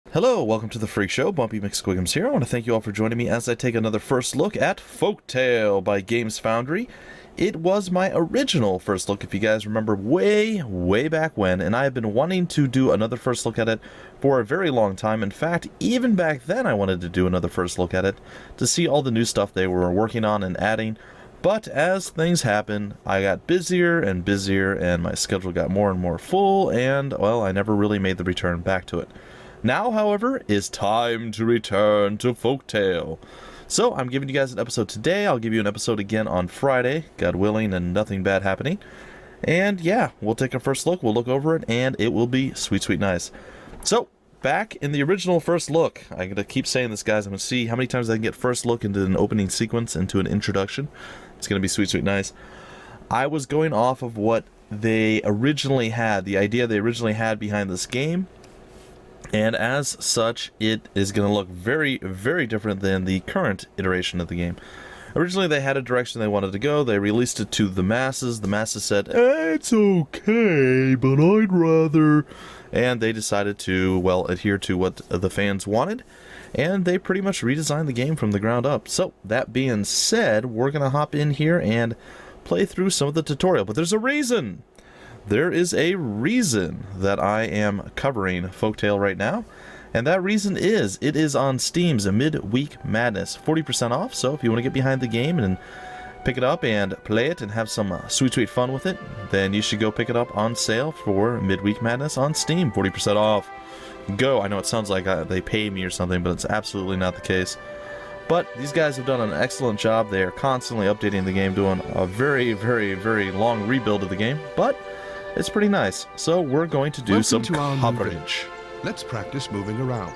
Hello, welcome to the Freak Show. Bumpy McSquigums here. I want to thank you all for joining me as I take another first look at Folktale by Games Foundry. It was my original first look, if you guys remember, way back when, and I have been wanting to do another first look at it for a very long time. In fact, even back then I wanted to do another first look at it to see all the new stuff they were working on and adding. But as things happen, I got busier and busier, and my schedule got more and more full, and, well, I never really made the return back to it. Now, however, is time to return to Folktale. So, I'm giving you guys an episode today. I'll give you an episode again on Friday, God willing, and nothing bad happening. And yeah, we'll take a first look, we'll look over it, and it will be sweet, sweet nice. So, back in the original first look, I'm going to keep saying this, guys. I'm going to see how many times I can get first look into an opening sequence, into an introduction. It's going to be sweet, sweet nice. I was going off of what they originally had, the idea they originally had behind this game. And as such, it is going to look very, very different than the current iteration of the game. Originally, they had a direction they wanted to go. They released it to the masses. The masses said, it's okay, but I'd rather... And they decided to, well, adhere to what the fans wanted. And they pretty much redesigned the game from the ground up. So, that being said, we're going to hop in here and play through some of the tutorial. But there's a reason! There is a reason that I am covering Folktale right now, and that reason is it is on Steam's Midweek Madness, 40% off. So if you want to get behind the game and pick it up and play it and have some sweet, sweet fun with it, then you should go pick it up on sale for Midweek Madness on Steam, 40% off. Go! I know it sounds like they pay me or something, but it's absolutely not the case. But these guys have done an excellent job. They are constantly updating the game, doing a very, very, very long rebuild of the game, but it's pretty nice. So we're going to do some coverage. Let's practice moving around.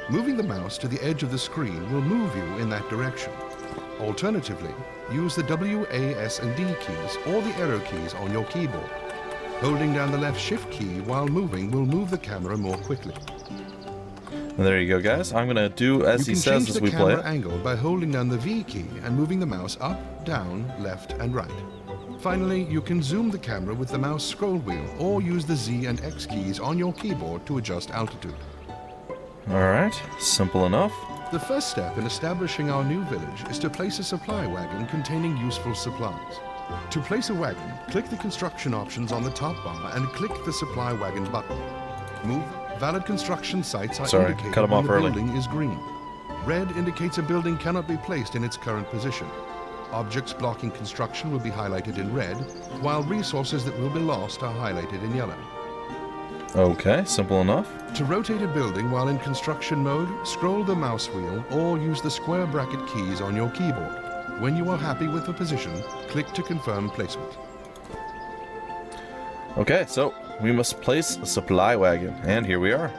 Moving the mouse to the edge of the screen will move you in that direction. Alternatively, use the W, A, S, and D keys or the arrow keys on your keyboard. Holding down the left shift key while moving will move the camera more quickly. And there you go, guys. I'm going to do as he says as we play it. You can change the camera angle by holding down the V key and moving the mouse up, down, left, and right. Finally, you can zoom the camera with the mouse scroll wheel or use the Z and X keys on your keyboard to adjust altitude. Alright, simple enough. The first step in establishing our new village is to place a supply wagon containing useful supplies. To place a wagon, click the construction options on the top bar and click the supply wagon button. Move. Valid construction sites are indicated when the building is green. Red indicates a building cannot be placed in its current position. Objects blocking construction will be highlighted in red, while resources that will be lost are highlighted in yellow. Okay, simple enough. To rotate a building while in construction mode, scroll the mouse wheel or use the square bracket keys on your keyboard. When you are happy with the position, click to confirm placement. Okay, so we must place a supply wagon, and here we are.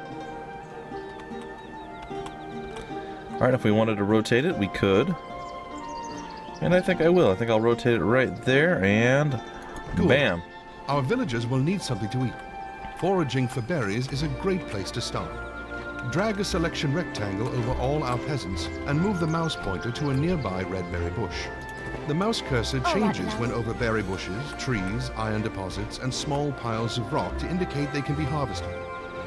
Alright, if we wanted to rotate it, we could. And I think I will. I think I'll rotate it right there, and Good. Bam. Our villagers will need something to eat. Foraging for berries is a great place to start. Drag a selection rectangle over all our peasants and move the mouse pointer to a nearby red berry bush. The mouse cursor changes when over berry bushes, trees, iron deposits, and small piles of rock to indicate they can be harvested.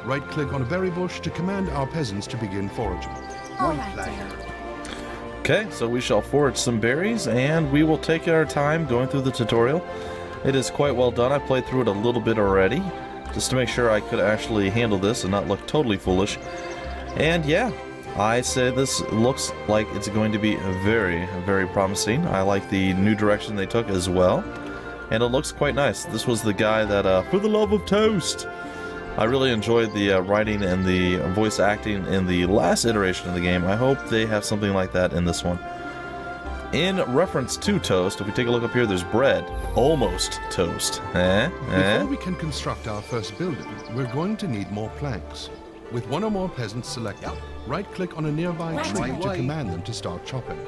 Right-click on a berry bush to command our peasants to begin foraging. Okay, so we shall forage some berries, and we will take our time going through the tutorial. It is quite well done. I played through it a little bit already, just to make sure I could actually handle this and not look totally foolish. And yeah, I say this looks like it's going to be very, very promising. I like the new direction they took as well, and it looks quite nice. This was the guy that, for the love of toast! I really enjoyed the writing and the voice acting in the last iteration of the game. I hope they have something like that in this one. In reference to toast, if we take a look up here, there's bread. Almost toast. Before we can construct our first building, we're going to need more planks. With one or more peasants selected, right-click on a nearby tree to command them to start chopping.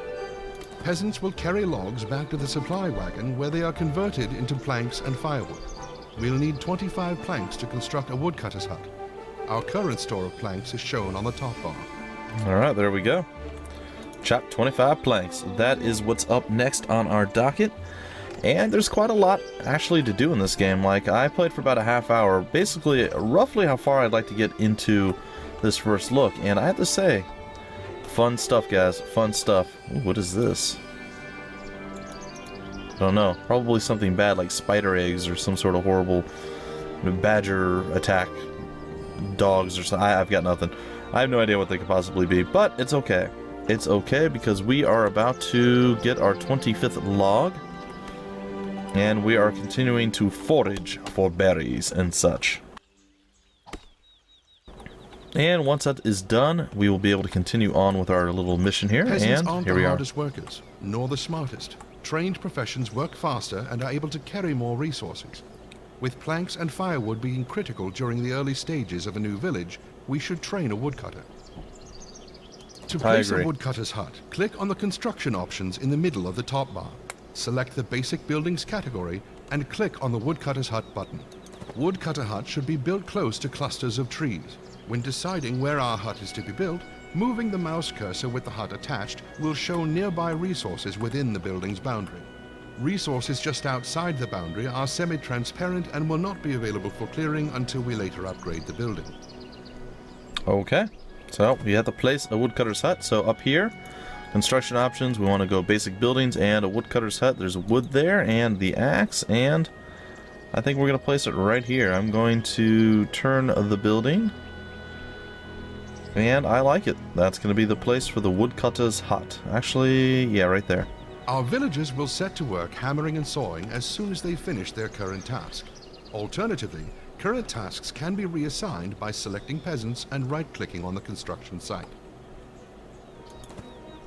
Peasants will carry logs back to the supply wagon where they are converted into planks and firewood. We'll need 25 planks to construct a woodcutter's hut. Our current store of planks is shown on the top bar. Alright, there we go. Chop 25 planks. That is what's up next on our docket. And there's quite a lot actually to do in this game. Like, I played for about a half hour. Basically, roughly how far I'd like to get into this first look. And I have to say, fun stuff, guys. Fun stuff. Ooh, what is this? I don't know. Probably something bad like spider eggs or some sort of horrible badger attack dogs or something. I've got nothing. I have no idea what they could possibly be, but it's okay. It's okay because we are about to get our 25th log, and we are continuing to forage for berries and such. And once that is done, we will be able to continue on with our little mission here. Peasants And aren't here the we are. hardest workers, nor the smartest. Trained professions work faster and are able to carry more resources. With planks and firewood being critical during the early stages of a new village, we should train a woodcutter. To place a woodcutter's hut, click on the construction options in the middle of the top bar. Select the basic buildings category and click on the woodcutter's hut button. Woodcutter hut should be built close to clusters of trees. When deciding where our hut is to be built, moving the mouse cursor with the hut attached will show nearby resources within the building's boundary. Resources just outside the boundary are semi-transparent and will not be available for clearing until we later upgrade the building. Okay, so we have to place a woodcutter's hut. So up here, construction options, we want to go basic buildings and a woodcutter's hut. There's wood there and the axe, and I think we're going to place it right here. I'm going to turn the building, and I like it. That's going to be the place for the woodcutter's hut. Actually, yeah, right there. Our villagers will set to work hammering and sawing as soon as they finish their current task. Alternatively, current tasks can be reassigned by selecting peasants and right-clicking on the construction site.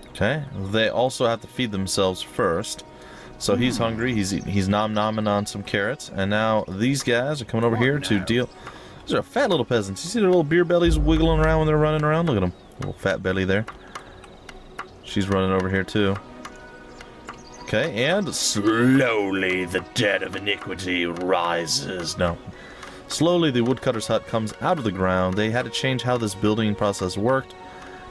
Okay, they also have to feed themselves first. So he's hungry, he's nom-nomming on some carrots, and now these guys are coming over here to deal. These are fat little peasants. You see their little beer bellies wiggling around when they're running around? Look at them, little fat belly there. She's running over here too. Okay, and slowly the debt of iniquity rises. No. Slowly the woodcutter's hut comes out of the ground. They had to change how this building process worked.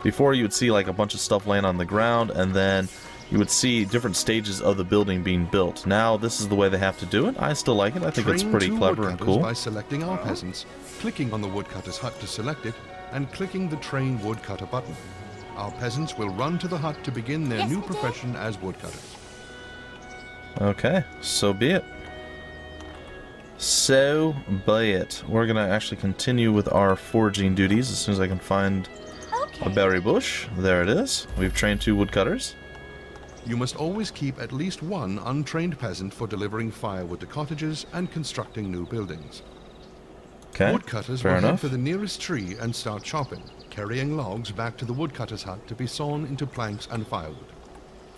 Before you would see like a bunch of stuff laying on the ground, and then you would see different stages of the building being built. Now this is the way they have to do it. I still like it. I think it's pretty clever and cool. By selecting our peasants, clicking on the woodcutter's hut to select it, and clicking the train woodcutter button. Our peasants will run to the hut to begin their new profession as woodcutters. Okay, so be it. So be it. We're gonna actually continue with our foraging duties as soon as I can find a berry bush. There it is. We've trained 2 woodcutters. You must always keep at least one untrained peasant for delivering firewood to cottages and constructing new buildings. Okay, Woodcutters fair will head enough. for the nearest tree and start chopping, carrying logs back to the woodcutter's hut to be sawn into planks and firewood.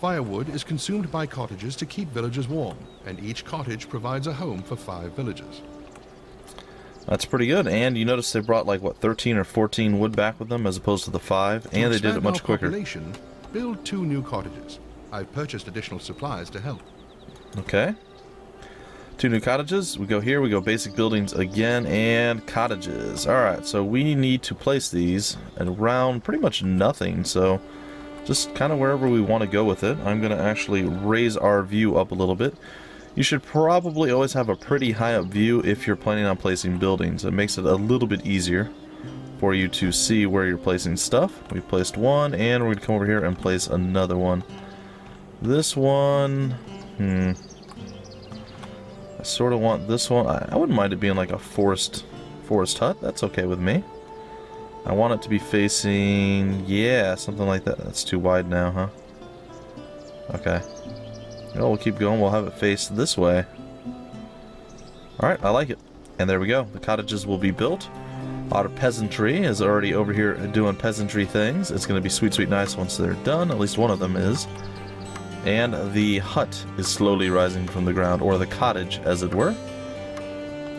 Firewood is consumed by cottages to keep villagers warm, and each cottage provides a home for 5 villagers. That's pretty good. And you notice they brought like, what, 13 or 14 wood back with them as opposed to the 5, and they did it much quicker. Population, build 2 new cottages. I've purchased additional supplies to help. Okay. 2 new cottages. We go here, we go basic buildings again, and cottages. Alright, so we need to place these around pretty much nothing, so just kind of wherever we want to go with it. I'm going to actually raise our view up a little bit. You should probably always have a pretty high up view if you're planning on placing buildings. It makes it a little bit easier for you to see where you're placing stuff. We placed one, and we're going to come over here and place another one. This one, I sort of want this one. I wouldn't mind it being like a forest hut. That's okay with me. I want it to be facing, yeah, something like that. That's too wide now, huh? Okay. Well, we'll keep going. We'll have it face this way. Alright, I like it. And there we go. The cottages will be built. Our peasantry is already over here doing peasantry things. It's going to be sweet, sweet nice once they're done. At least one of them is. And the hut is slowly rising from the ground, or the cottage, as it were.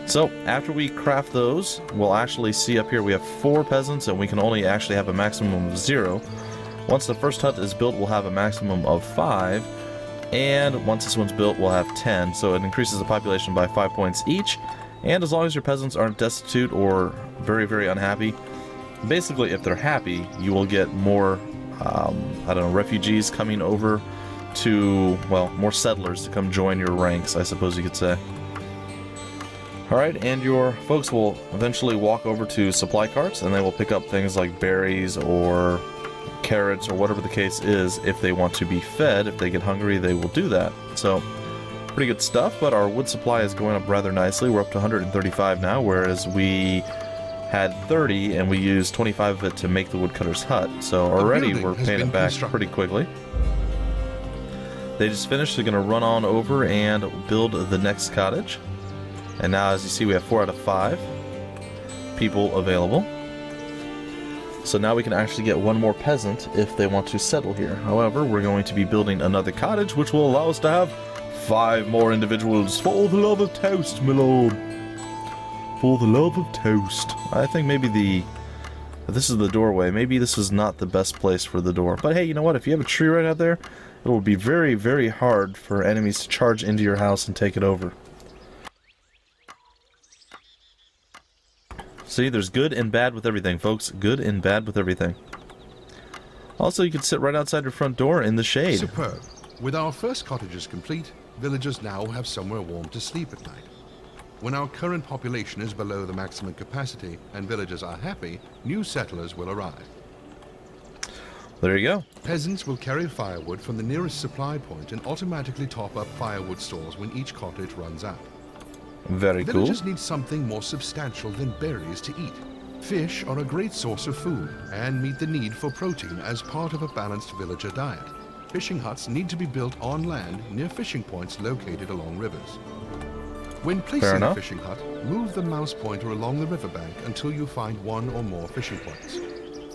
So, after we craft those, we'll actually see up here we have 4 peasants, and we can only actually have a maximum of 0. Once the first hut is built, we'll have a maximum of 5. And once this one's built, we'll have 10. So it increases the population by 5 points each. And as long as your peasants aren't destitute or very, very unhappy, basically if they're happy, you will get more, I don't know, refugees coming over to, well, more settlers to come join your ranks, I suppose you could say. Alright, and your folks will eventually walk over to supply carts, and they will pick up things like berries or carrots or whatever the case is. If they want to be fed, if they get hungry, they will do that. So, pretty good stuff, but our wood supply is going up rather nicely. We're up to 135 now, whereas we had 30 and we used 25 of it to make the woodcutter's hut. So already we're paying it back pretty quickly. They just finished. They're going to run on over and build the next cottage. And now, as you see, we have 4 out of 5 people available. So now we can actually get one more peasant if they want to settle here. However, we're going to be building another cottage, which will allow us to have 5 more individuals. For the love of toast, my lord. For the love of toast. I think maybe this is the doorway. Maybe this is not the best place for the door. But hey, you know what? If you have a tree right out there, it will be very, very hard for enemies to charge into your house and take it over. See, there's good and bad with everything, folks. Good and bad with everything. Also, you can sit right outside your front door in the shade. Superb. With our first cottages complete, villagers now have somewhere warm to sleep at night. When our current population is below the maximum capacity and villagers are happy, new settlers will arrive. There you go. Peasants will carry firewood from the nearest supply point and automatically top up firewood stores when each cottage runs out. Very cool. Villagers need something more substantial than berries to eat. Fish are a great source of food and meet the need for protein as part of a balanced villager diet. Fishing huts need to be built on land near fishing points located along rivers. When placing a fishing hut, move the mouse pointer along the riverbank until you find 1 or more fishing points.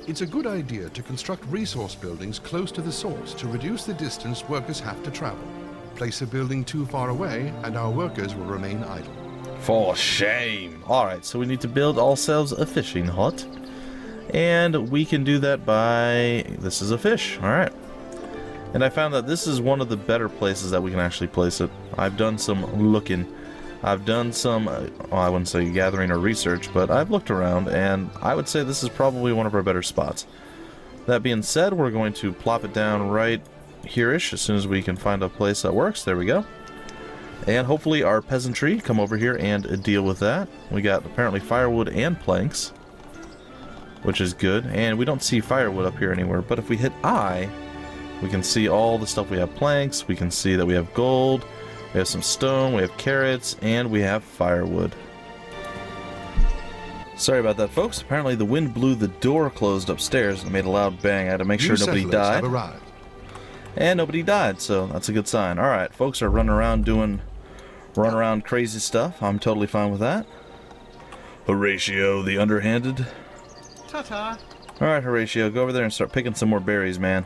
It's a good idea to construct resource buildings close to the source to reduce the distance workers have to travel. Place a building too far away and our workers will remain idle. For shame! Alright, so we need to build ourselves a fishing hut. And we can do that by... This is a fish, alright. And I found that this is one of the better places that we can actually place it. I've done some looking. I've done some, I wouldn't say gathering or research, but I've looked around, and I would say this is probably one of our better spots. That being said, we're going to plop it down right here-ish as soon as we can find a place that works. There we go. And hopefully our peasantry come over here and deal with that. We got apparently firewood and planks, which is good. And we don't see firewood up here anywhere, but if we hit I, we can see all the stuff. We have planks, we can see that we have gold, we have some stone, we have carrots, and we have firewood. Sorry about that, folks. Apparently the wind blew the door closed upstairs and made a loud bang. I had to make sure nobody died. And nobody died, so that's a good sign. Alright, folks are running around crazy stuff. I'm totally fine with that. Horatio, the underhanded. Ta-ta. Alright, Horatio, go over there and start picking some more berries, man.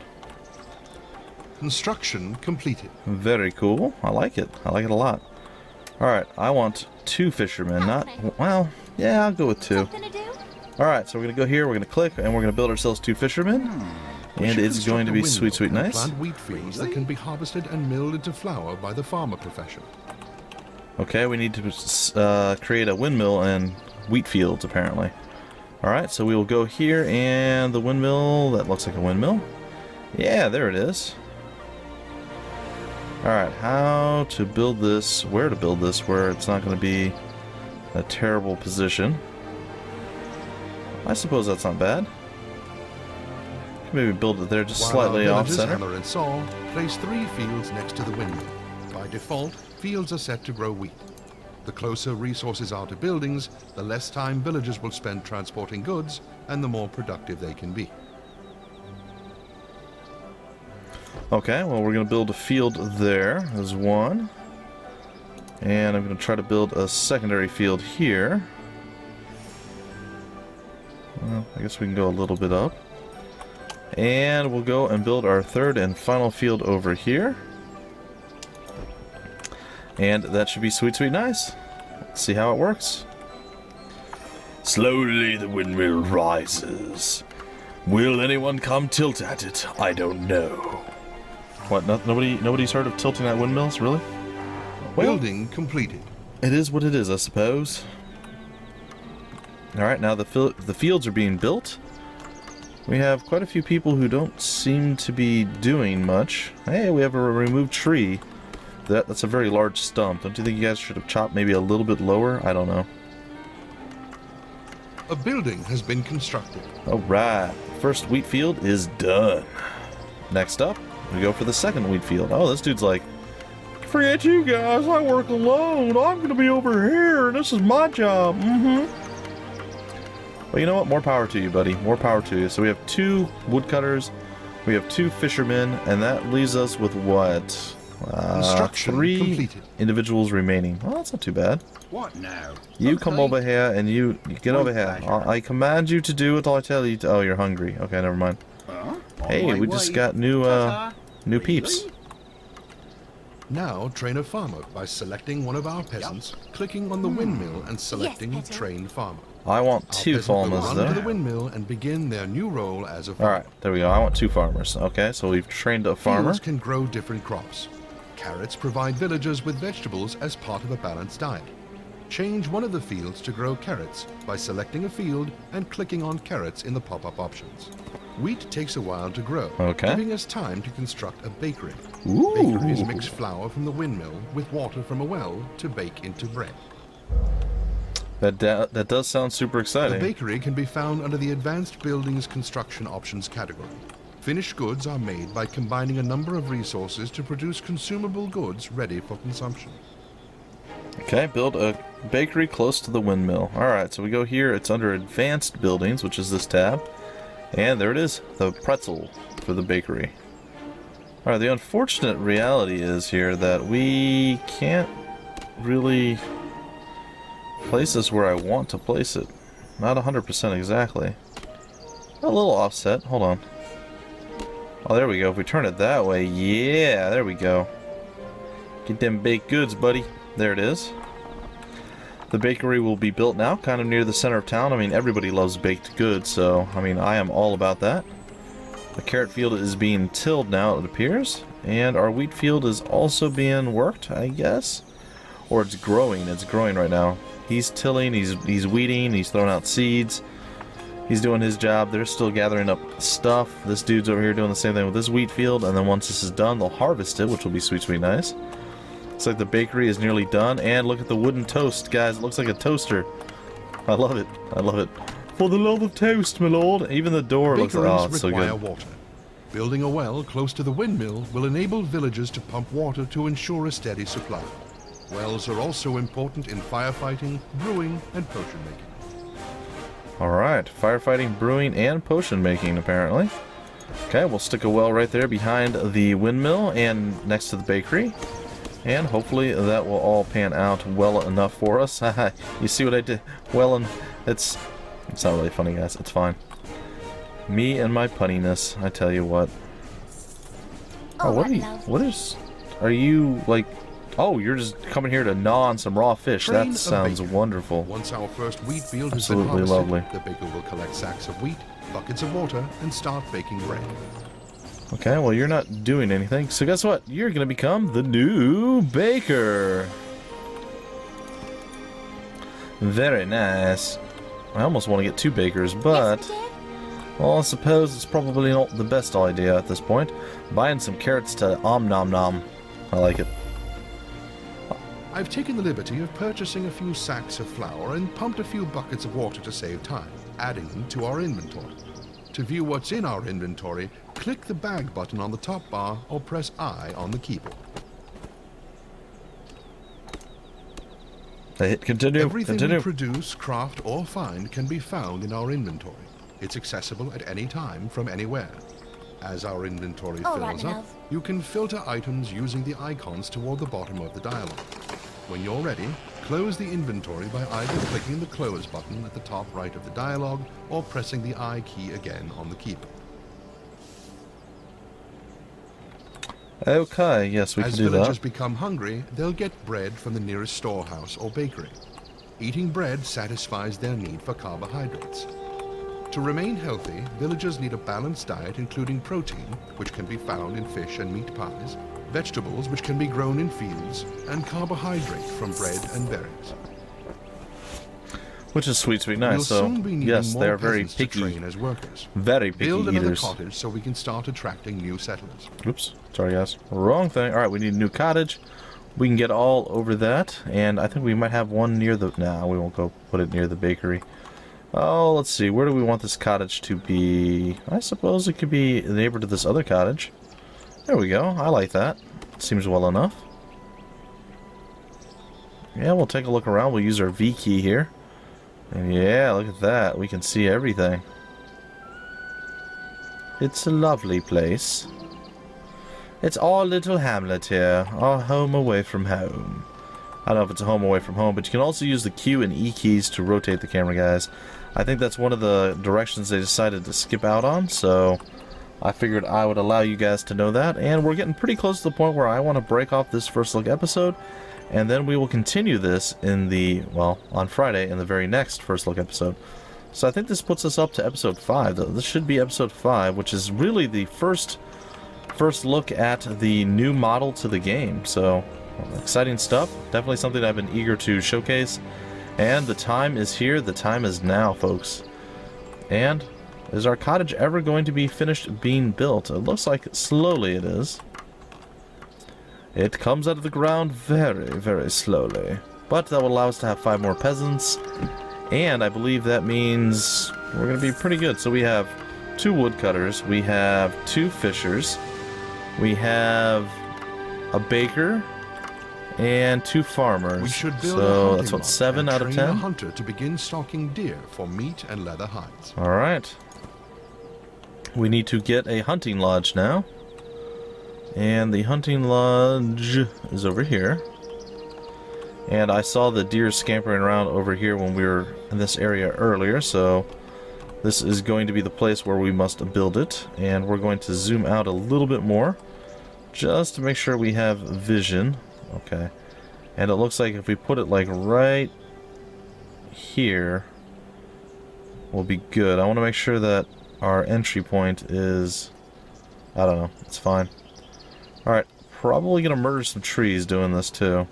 Construction completed. Very cool. I like it. I like it a lot. Alright, I want 2 fishermen, not... Well, yeah, I'll go with 2. Alright, so we're going to go here, we're going to click, and we're going to build ourselves 2 fishermen. And it's going to be sweet, sweet nice. Plant wheat fields that can be harvested and milled into flour by the farmer profession. Okay, we need to create a windmill and wheat fields, apparently. Alright, so we will go here, and the windmill, that looks like a windmill. Yeah, there it is. Alright, how to build this, where to build this, where it's not going to be a terrible position. I suppose that's not bad. Maybe build it there just slightly off center. Hammer and saw, place 3 fields next to the windmill. By default, fields are set to grow wheat. The closer resources are to buildings, the less time villagers will spend transporting goods, and the more productive they can be. Okay, well, we're going to build a field there as one. And I'm going to try to build a secondary field here. Well, I guess we can go a little bit up. And we'll go and build our 3rd and final field over here. And that should be sweet, sweet nice. Let's see how it works. Slowly the windmill rises. Will anyone come tilt at it? I don't know. What, nobody's heard of tilting at windmills, really? Well, building completed. It is what it is, I suppose. Alright, now the fields are being built. We have quite a few people who don't seem to be doing much. Hey, we have a removed tree. That's a very large stump. Don't you think you guys should have chopped maybe a little bit lower? I don't know. A building has been constructed. Alright, first wheat field is done. Next up, we go for the second wheat field. Oh, this dude's like, forget you guys, I work alone. I'm gonna be over here, and this is my job. Well, you know what? More power to you, buddy. More power to you. So we have 2 woodcutters, we have 2 fishermen, and that leaves us with what? Construction 3 completed. individuals remaining. Well, that's not too bad. What now? You come over here and you get over here. pleasure. I command you to do what I tell you to. Oh, you're hungry. Okay, never mind. Huh? On Hey, my we just way. got new Ta-ta. new Really? peeps. Now train a farmer by selecting one of our peasants, clicking on the windmill and selecting peasant. train farmer. I want Our 2 peasant will farmers run to the though. windmill and begin their new role as a farmer. Alright, there we go. I want 2 farmers. Okay, so we've trained a farmer. Fields can grow different crops. Carrots provide villagers with vegetables as part of a balanced diet. Change one of the fields to grow carrots by selecting a field and clicking on carrots in the pop-up options. Wheat takes a while to grow, Okay. giving us time to construct a bakery. Ooh. Bakeries mix flour from the windmill with water from a well to bake into bread. That does sound super The exciting. bakery can be found under the Advanced Buildings Construction Options category. Finished goods are made by combining a number of resources to produce consumable goods ready for consumption. Okay, build a bakery close to the windmill. Alright, so we go here. It's under Advanced Buildings, which is this tab. And there it is, the pretzel for the bakery. Alright, the unfortunate reality is here that we can't really place this where I want to place it. Not 100% exactly. A little offset, hold on. Oh, there we go. If we turn it that way, yeah, there we go. Get them baked goods, buddy. There it is. The bakery will be built now, kind of near the center of town. I mean, everybody loves baked goods, so, I mean, I am all about that. The carrot field is being tilled now, it appears. And our wheat field is also being worked, I guess. Or it's growing right now. He's tilling, he's weeding, he's throwing out seeds. He's doing his job. They're still gathering up stuff. This dude's over here doing the same thing with this wheat field, and then once this is done, they'll harvest it, which will be sweet, sweet nice. Looks like the bakery is nearly done, and look at the wooden toast, guys. It looks like a toaster. I love it. I love it. For the love of toast, my lord. Even the door looks like, oh, it's so require good. water. Building a well close to the windmill will enable villagers to pump water to ensure a steady supply. Wells are also important in firefighting, brewing, and potion making. Alright, firefighting, brewing, and potion making, apparently. Okay, we'll stick a well right there behind the windmill and next to the bakery. And hopefully that will all pan out well enough for us. You see what I did? Well, and it's not really funny, guys. It's fine. Me and my punniness, I tell you what. Oh, what are you? What is? Are you like? Oh, you're just coming here to gnaw on some raw fish. Train That a sounds baker. wonderful. Once our first wheat field has Absolutely been lovely. harvested, the baker will collect sacks of wheat, buckets of water, and start baking bread. Okay, well, you're not doing anything, so guess what? You're gonna become the new baker. Very nice. I almost want to get 2 bakers, but Yes, we did. well, I suppose it's probably not the best idea at this point. Buying some carrots to nom nom. I like it. I've taken the liberty of purchasing a few sacks of flour and pumped a few buckets of water to save time, adding them to our inventory. To view what's in our inventory, click the bag button on the top bar or press I on the keyboard. I hit continue. Everything Continue. we produce, craft, or find can be found in our inventory. It's accessible at any time from anywhere. As our inventory All right, fills up, Melv. you can filter items using the icons toward the bottom of the dialog. When you're ready, close the inventory by either clicking the close button at the top right of the dialog or pressing the I key again on the keyboard. Okay, yes, we As can do villagers that. become hungry, they'll get bread from the nearest storehouse or bakery. Eating bread satisfies their need for carbohydrates. To remain healthy, villagers need a balanced diet including protein, which can be found in fish and meat pies, vegetables which can be grown in fields, and carbohydrate from bread and berries. Which is sweet, sweet, We'll nice. So, soon be needing yes, more they're very peasants to picky. train as workers. Very picky Build another eaters. cottage so we can start attracting new settlers. Oops, sorry guys. Wrong thing. Alright, we need a new cottage. we can get all over that, and I think we might have one near the... Nah, we won't go put it near the bakery. Oh, let's see. Where do we want this cottage to be? I suppose it could be the neighbor to this other cottage. There we go. I like that. Seems well enough. Yeah, we'll take a look around. We'll use our V key here. And yeah, look at that. We can see everything. It's a lovely place. It's our little hamlet here. Our home away from home. I don't know if it's a home away from home, but you can also use the Q and E keys to rotate the camera, guys. I think that's one of the directions they decided to skip out on, so I figured I would allow you guys to know that. And we're getting pretty close to the point where I want to break off this first look episode, and then we will continue this in the, well, on Friday in the very next first look episode. So I think this puts us up to episode 5. This should be episode 5, which is really the first look at the new model to the game. So exciting stuff. Definitely something I've been eager to showcase. And the time is here. The time is now, folks. And is our cottage ever going to be finished being built? It looks like slowly it is. It comes out of the ground very, very slowly. But that will allow us to have 5 more peasants. And I believe that means we're going to be pretty good. So we have 2 woodcutters. We have 2 fishers. We have a baker. And 2 farmers. We should build so that's what, 7 out of 10? Train a hunter to begin stalking deer for meat and leather hides. Alright. We need to get a hunting lodge now. And the hunting lodge is over here. And I saw the deer scampering around over here when we were in this area earlier, so this is going to be the place where we must build it. And we're going to zoom out a little bit more, just to make sure we have vision. Okay. And it looks like if we put it like right here, we'll be good. I want to make sure that our entry point is... I don't know. It's fine. Alright. Probably going to murder some trees doing this too.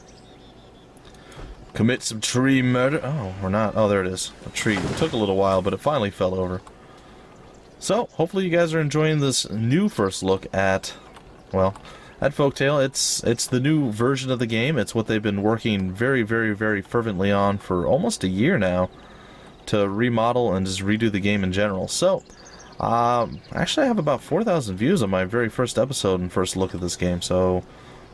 Commit some tree murder. Oh, we're not. Oh, there it is. A tree. It took a little while, but it finally fell over. So, hopefully you guys are enjoying this new first look at, well, at Folktale. It's the new version of the game. It's what they've been working very, very, very fervently on for almost a year now to remodel and just redo the game in general. So, actually I have about 4,000 views on my very first episode and first look at this game, so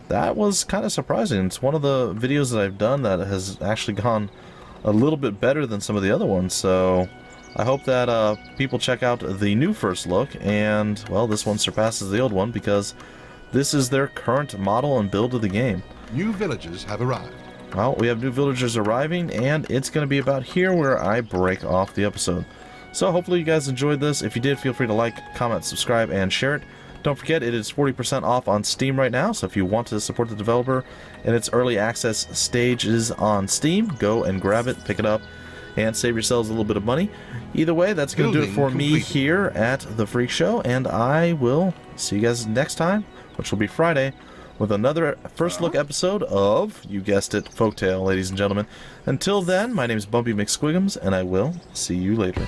that was kind of surprising. It's one of the videos that I've done that has actually gone a little bit better than some of the other ones, so I hope that people check out the new first look, and, well, this one surpasses the old one because this is their current model and build of the game. New villagers have arrived. Well, we have new villagers arriving, and it's going to be about here where I break off the episode. So hopefully you guys enjoyed this. If you did, feel free to like, comment, subscribe, and share it. Don't forget, it is 40% off on Steam right now, so if you want to support the developer in its early access stages on Steam, go and grab it, pick it up, and save yourselves a little bit of money. Either way, that's going to do it for me here at The Freak Show, and I will see you guys next time, which will be Friday, with another first look episode of, you guessed it, Folktale, ladies and gentlemen. Until then, my name is Bumpy McSquigums, and I will see you later.